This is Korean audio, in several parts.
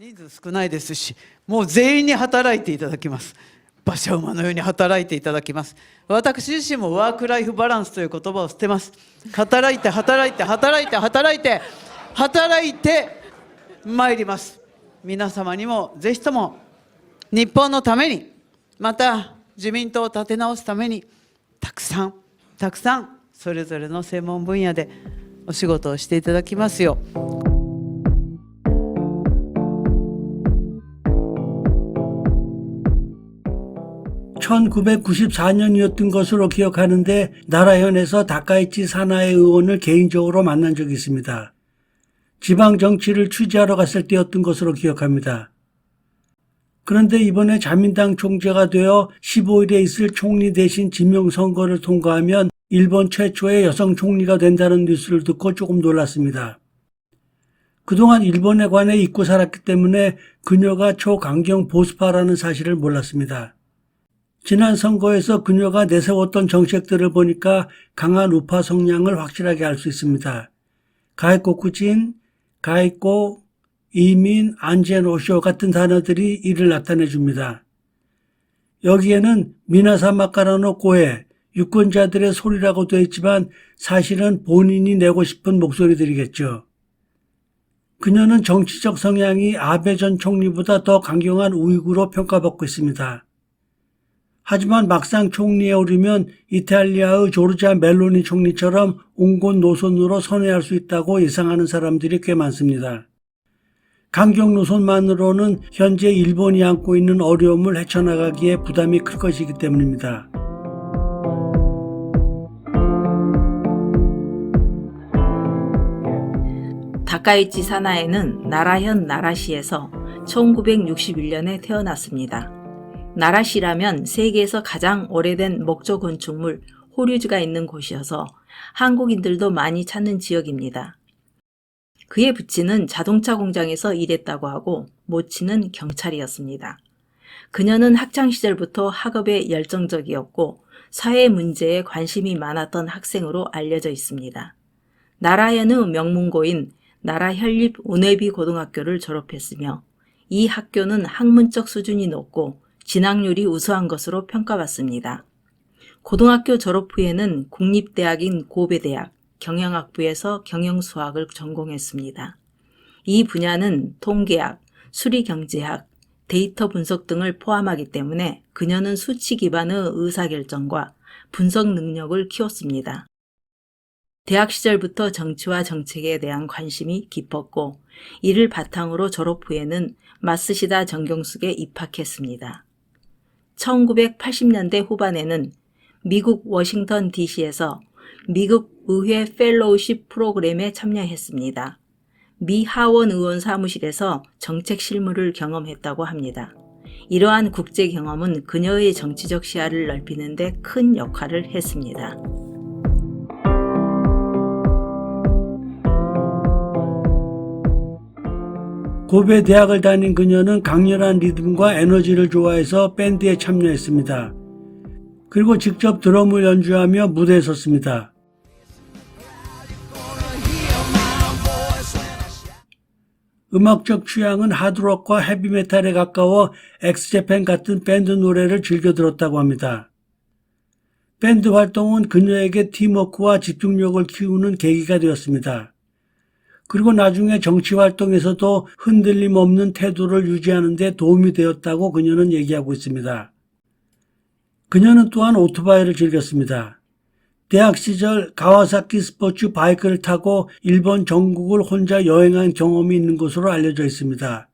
人数少ないですし、もう全員に働いていただきます。馬車馬のように働いていただきます。私自身もワークライフバランスという言葉を捨てます。働いて働いて働いて働いて働いて参ります。皆様にもぜひとも日本のために、また自民党を立て直すためにたくさんそれぞれの専門分野でお仕事をしていただきますよう。 1994년이었던 것으로 기억하는데 나라현에서 다카이치 사나에 의원을 개인적으로 만난 적이 있습니다. 지방 정치를 취재하러 갔을 때였던 것으로 기억합니다. 그런데 이번에 자민당 총재가 되어 15일에 있을 총리 대신 지명선거를 통과하면 일본 최초의 여성 총리가 된다는 뉴스를 듣고 조금 놀랐습니다. 그동안 일본에 관해 잊고 살았기 때문에 그녀가 초강경 보수파라는 사실을 몰랐습니다. 지난 선거에서 그녀가 내세웠던 정책들을 보니까 강한 우파 성향을 확실하게 알 수 있습니다. 가이코쿠진, 가이코, 이민, 안젠오쇼 같은 단어들이 이를 나타내 줍니다. 여기에는 미나사마카라노 고해, 유권자들의 소리라고 되어 있지만 사실은 본인이 내고 싶은 목소리들이겠죠. 그녀는 정치적 성향이 아베 전 총리보다 더 강경한 우익으로 평가받고 있습니다. 하지만 막상 총리에 오르면 이탈리아의 조르자 멜로니 총리처럼 온건 노선으로 선회할 수 있다고 예상하는 사람들이 꽤 많습니다. 강경 노선만으로는 현재 일본이 안고 있는 어려움을 헤쳐나가기에 부담이 클 것이기 때문입니다. 다카이치 사나에는 나라현 나라시에서 1961년에 태어났습니다. 나라시라면 세계에서 가장 오래된 목조 건축물 호류주가 있는 곳이어서 한국인들도 많이 찾는 지역입니다. 그의 부친은 자동차 공장에서 일했다고 하고 모친은 경찰이었습니다. 그녀는 학창시절부터 학업에 열정적이었고 사회 문제에 관심이 많았던 학생으로 알려져 있습니다. 나라현의 명문고인 나라현립 우네비 고등학교를 졸업했으며 이 학교는 학문적 수준이 높고 진학률이 우수한 것으로 평가받습니다. 고등학교 졸업 후에는 국립대학인 고베대학 경영학부에서 경영수학을 전공했습니다. 이 분야는 통계학, 수리경제학, 데이터 분석 등을 포함하기 때문에 그녀는 수치 기반의 의사결정과 분석 능력을 키웠습니다. 대학 시절부터 정치와 정책에 대한 관심이 깊었고 이를 바탕으로 졸업 후에는 마쓰시다 정경숙에 입학했습니다. 1980년대 후반에는 미국 워싱턴 DC에서 미국 의회 펠로우십 프로그램에 참여했습니다. 미 하원 의원 사무실에서 정책 실무를 경험했다고 합니다. 이러한 국제 경험은 그녀의 정치적 시야를 넓히는 데 큰 역할을 했습니다. 고베 대학을 다닌 그녀는 강렬한 리듬과 에너지를 좋아해서 밴드에 참여했습니다. 그리고 직접 드럼을 연주하며 무대에 섰습니다. 음악적 취향은 하드록과 헤비메탈에 가까워 엑스제팬 같은 밴드 노래를 즐겨 들었다고 합니다. 밴드 활동은 그녀에게 팀워크와 집중력을 키우는 계기가 되었습니다. 그리고 나중에 정치 활동에서도 흔들림 없는 태도를 유지하는 데 도움이 되었다고 그녀는 얘기하고 있습니다. 그녀는 또한 오토바이를 즐겼습니다. 대학 시절 가와사키 스포츠 바이크를 타고 일본 전국을 혼자 여행한 경험이 있는 것으로 알려져 있습니다.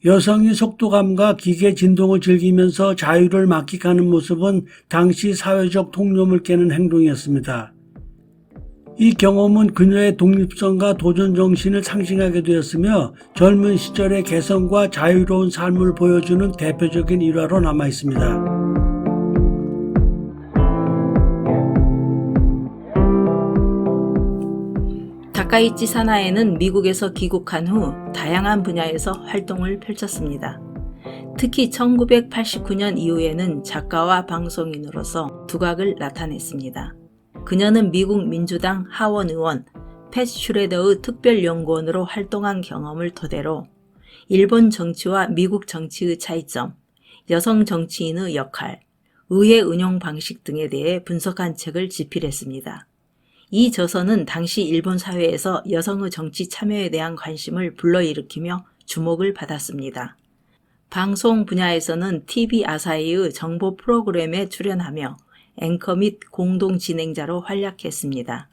여성이 속도감과 기계 진동을 즐기면서 자유를 만끽하는 모습은 당시 사회적 통념을 깨는 행동이었습니다. 이 경험은 그녀의 독립성과 도전 정신을 상징하게 되었으며 젊은 시절의 개성과 자유로운 삶을 보여주는 대표적인 일화로 남아 있습니다. 다카이치 사나에는 미국에서 귀국한 후 다양한 분야에서 활동을 펼쳤습니다. 특히 1989년 이후에는 작가와 방송인으로서 두각을 나타냈습니다. 그녀는 미국 민주당 하원 의원 팻 슈레더의 특별연구원으로 활동한 경험을 토대로 일본 정치와 미국 정치의 차이점, 여성 정치인의 역할, 의회 운영 방식 등에 대해 분석한 책을 집필했습니다. 이 저서는 당시 일본 사회에서 여성의 정치 참여에 대한 관심을 불러일으키며 주목을 받았습니다. 방송 분야에서는 TV 아사히의 정보 프로그램에 출연하며 앵커 및 공동 진행자로 활약했습니다.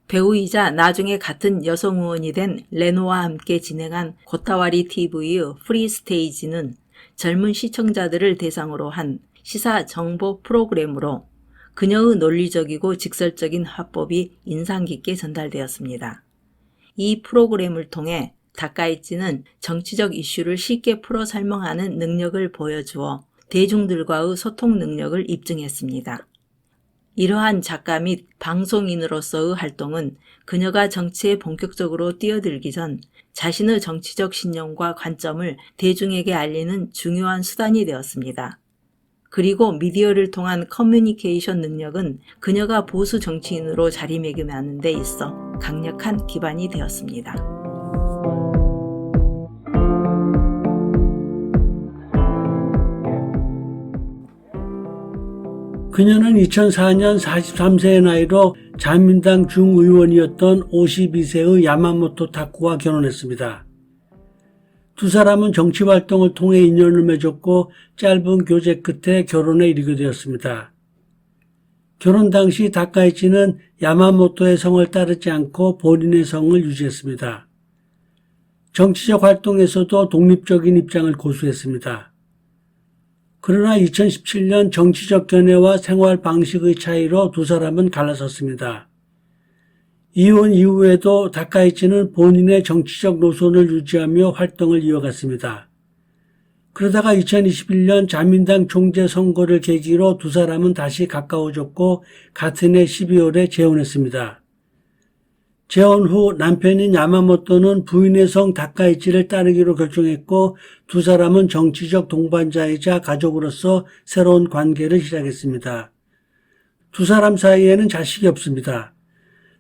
배우이자 나중에 같은 여성 의원이 된 레노와 함께 진행한 고타와리 TV의 프리스테이지는 젊은 시청자들을 대상으로 한 시사 정보 프로그램으로 그녀의 논리적이고 직설적인 화법이 인상 깊게 전달되었습니다. 이 프로그램을 통해 다카이치는 정치적 이슈를 쉽게 풀어 설명하는 능력을 보여주어 대중들과의 소통 능력을 입증했습니다. 이러한 작가 및 방송인으로서의 활동은 그녀가 정치에 본격적으로 뛰어들기 전 자신의 정치적 신념과 관점을 대중에게 알리는 중요한 수단이 되었습니다. 그리고 미디어를 통한 커뮤니케이션 능력은 그녀가 보수 정치인으로 자리매김하는 데 있어 강력한 기반이 되었습니다. 그녀는 2004년 43세의 나이로 자민당 중의원이었던 52세의 야마모토 타쿠와 결혼했습니다. 두 사람은 정치활동을 통해 인연을 맺었고 짧은 교제 끝에 결혼에 이르게 되었습니다. 결혼 당시 다카이치는 야마모토의 성을 따르지 않고 본인의 성을 유지했습니다. 정치적 활동에서도 독립적인 입장을 고수했습니다. 그러나 2017년 정치적 견해와 생활 방식의 차이로 두 사람은 갈라섰습니다. 이혼 이후에도 다카이치는 본인의 정치적 노선을 유지하며 활동을 이어갔습니다. 그러다가 2021년 자민당 총재 선거를 계기로 두 사람은 다시 가까워졌고 같은 해 12월에 재혼했습니다. 재혼 후 남편인 야마모토는 부인의 성 다카이치를 따르기로 결정했고 두 사람은 정치적 동반자이자 가족으로서 새로운 관계를 시작했습니다. 두 사람 사이에는 자식이 없습니다.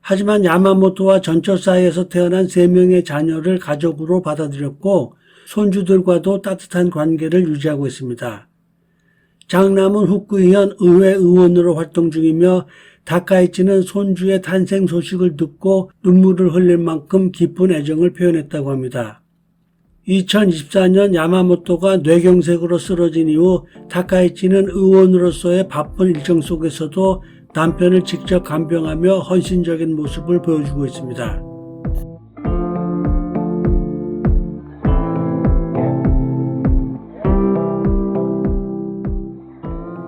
하지만 야마모토와 전처 사이에서 태어난 3명의 자녀를 가족으로 받아들였고 손주들과도 따뜻한 관계를 유지하고 있습니다. 장남은 후쿠이현 의회 의원으로 활동 중이며 다카이치는 손주의 탄생 소식을 듣고 눈물을 흘릴 만큼 깊은 애정을 표현했다고 합니다. 2024년 야마모토가 뇌경색으로 쓰러진 이후 다카이치는 의원으로서의 바쁜 일정 속에서도 남편을 직접 간병하며 헌신적인 모습을 보여주고 있습니다.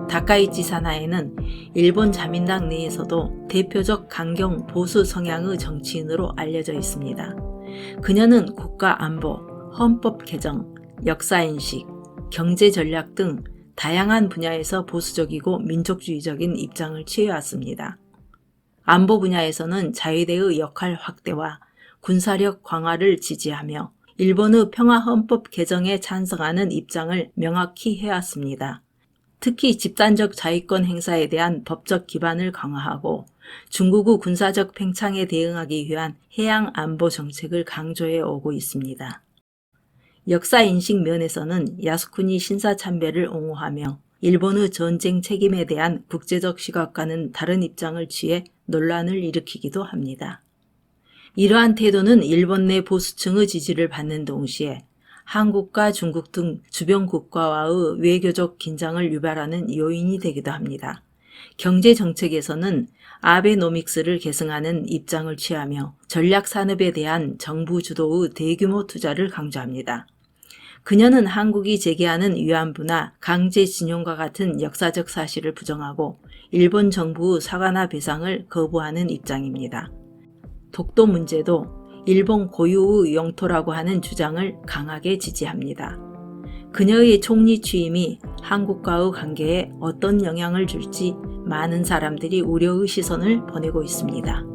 다카이치 사나이는 일본 자민당 내에서도 대표적 강경 보수 성향의 정치인으로 알려져 있습니다. 그녀는 국가 안보, 헌법 개정, 역사인식, 경제 전략 등 다양한 분야에서 보수적이고 민족주의적인 입장을 취해왔습니다. 안보 분야에서는 자위대의 역할 확대와 군사력 강화를 지지하며 일본의 평화헌법 개정에 찬성하는 입장을 명확히 해왔습니다. 특히 집단적 자위권 행사에 대한 법적 기반을 강화하고 중국의 군사적 팽창에 대응하기 위한 해양 안보 정책을 강조해 오고 있습니다. 역사인식 면에서는 야스쿠니 신사참배를 옹호하며 일본의 전쟁 책임에 대한 국제적 시각과는 다른 입장을 취해 논란을 일으키기도 합니다. 이러한 태도는 일본 내 보수층의 지지를 받는 동시에 한국과 중국 등 주변 국가와의 외교적 긴장을 유발하는 요인이 되기도 합니다. 경제 정책에서는 아베노믹스를 계승하는 입장을 취하며 전략 산업에 대한 정부 주도의 대규모 투자를 강조합니다. 그녀는 한국이 제기하는 위안부나 강제징용과 같은 역사적 사실을 부정하고 일본 정부의 사과나 배상을 거부하는 입장입니다. 독도 문제도 일본 고유의 영토라고 하는 주장을 강하게 지지합니다. 그녀의 총리 취임이 한국과의 관계에 어떤 영향을 줄지 많은 사람들이 우려의 시선을 보내고 있습니다.